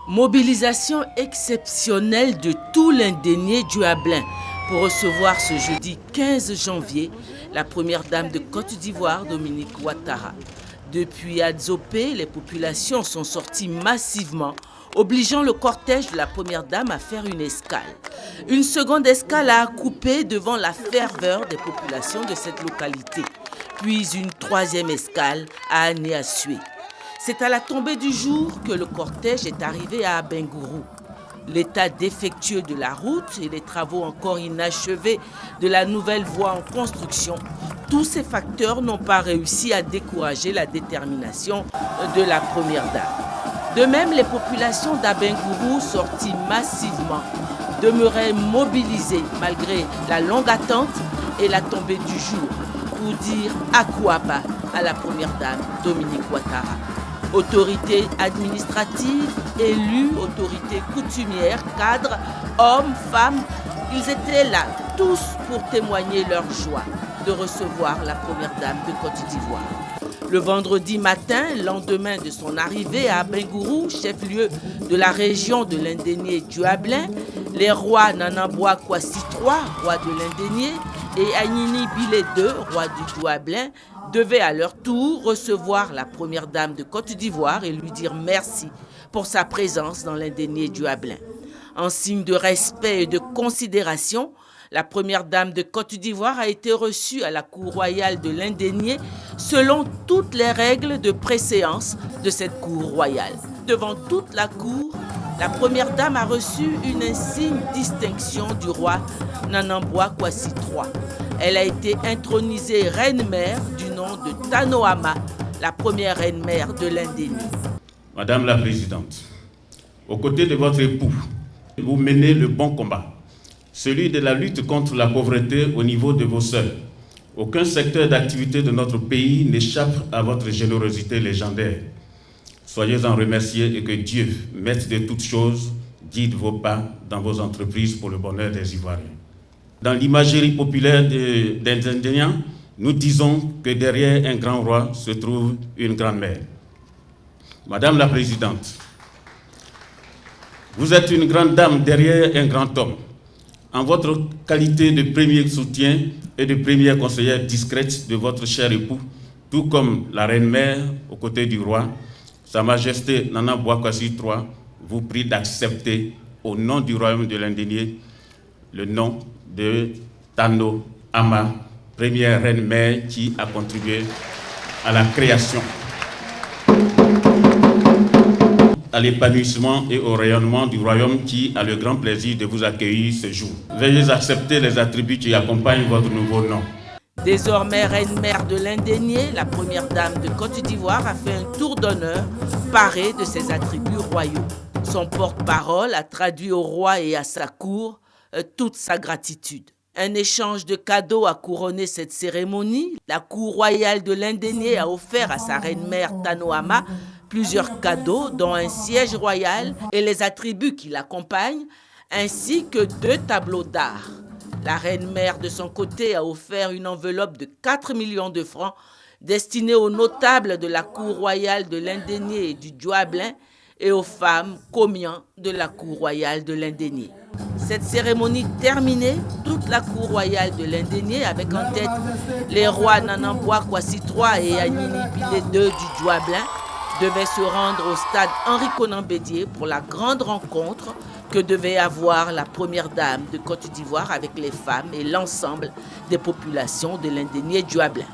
Mobilisation exceptionnelle de tout l'Indénié Djuablin pour recevoir ce jeudi 15 janvier la première dame de Côte d'Ivoire, Dominique Ouattara. Depuis Adzopé, les populations sont sorties massivement, obligeant le cortège de la première dame à faire une escale. Une seconde escale a coupé devant la ferveur des populations de cette localité. Puis une troisième escale a Anéassué. C'est à la tombée du jour que le cortège est arrivé à Abengourou. L'état défectueux de la route et les travaux encore inachevés de la nouvelle voie en construction, tous ces facteurs n'ont pas réussi à décourager la détermination de la première dame. De même, les populations d'Abengourou, sorties massivement, demeuraient mobilisées malgré la longue attente et la tombée du jour pour dire Akouaba à la première dame Dominique Ouattara. Autorités administratives, élus, autorités coutumières, cadres, hommes, femmes, ils étaient là, tous pour témoigner leur joie de recevoir la première dame de Côte d'Ivoire. Le vendredi matin, lendemain de son arrivée à Abengourou, chef-lieu de la région de l'Indénié Djuablin, les rois Nanamboa Kwasi III, roi de l'Indénié, et Agnini Bilé II, roi du Djuablin, devaient à leur tour recevoir la première dame de Côte d'Ivoire et lui dire merci pour sa présence dans l'Indénié Djuablin. En signe de respect et de considération, la première dame de Côte d'Ivoire a été reçue à la cour royale de l'Indénié selon toutes les règles de préséance de cette cour royale. Devant toute la cour, la première dame a reçu une insigne distinction du roi Nanamboa Kwasi III. Elle a été intronisée reine-mère du nom de Tanoama, la première reine-mère de l'Indénié. Madame la Présidente, aux côtés de votre époux, vous menez le bon combat, celui de la lutte contre la pauvreté au niveau de vos sœurs. Aucun secteur d'activité de notre pays n'échappe à votre générosité légendaire. Soyez-en remerciés et que Dieu, maître de toutes choses, guide vos pas dans vos entreprises pour le bonheur des Ivoiriens. Dans l'imagerie populaire des Indéniens, nous disons que derrière un grand roi se trouve une grande mère. Madame la Présidente, vous êtes une grande dame derrière un grand homme. En votre qualité de premier soutien et de première conseillère discrète de votre cher époux, tout comme la reine-mère aux côtés du roi, Sa Majesté Nanamboa Kwasi III vous prie d'accepter au nom du royaume de l'Indénié le nom de Tano Ama, première reine-mère qui a contribué à la création, à l'épanouissement et au rayonnement du royaume qui a le grand plaisir de vous accueillir ce jour. Veuillez accepter les attributs qui accompagnent votre nouveau nom. Désormais reine-mère de l'Indénié, la première dame de Côte d'Ivoire a fait un tour d'honneur paré de ses attributs royaux. Son porte-parole a traduit au roi et à sa cour toute sa gratitude. Un échange de cadeaux a couronné cette cérémonie. La cour royale de l'Indénié a offert à sa reine-mère Tanoama plusieurs cadeaux, dont un siège royal et les attributs qui l'accompagnent, ainsi que 2 tableaux d'art. La reine-mère, de son côté, a offert une enveloppe de 4 millions de francs destinée aux notables de la cour royale de l'Indénié et du Djuablin et aux femmes commiens de la cour royale de l'Indénié. Cette cérémonie terminée, toute la cour royale de l'Indénié, avec en tête les rois Nanamboa Kwasi III et Agnini Bilé II du Djuablin, devait se rendre au stade Henri Konan Bédié pour la grande rencontre que devait avoir la première dame de Côte d'Ivoire avec les femmes et l'ensemble des populations de l'Indénié Djuablin.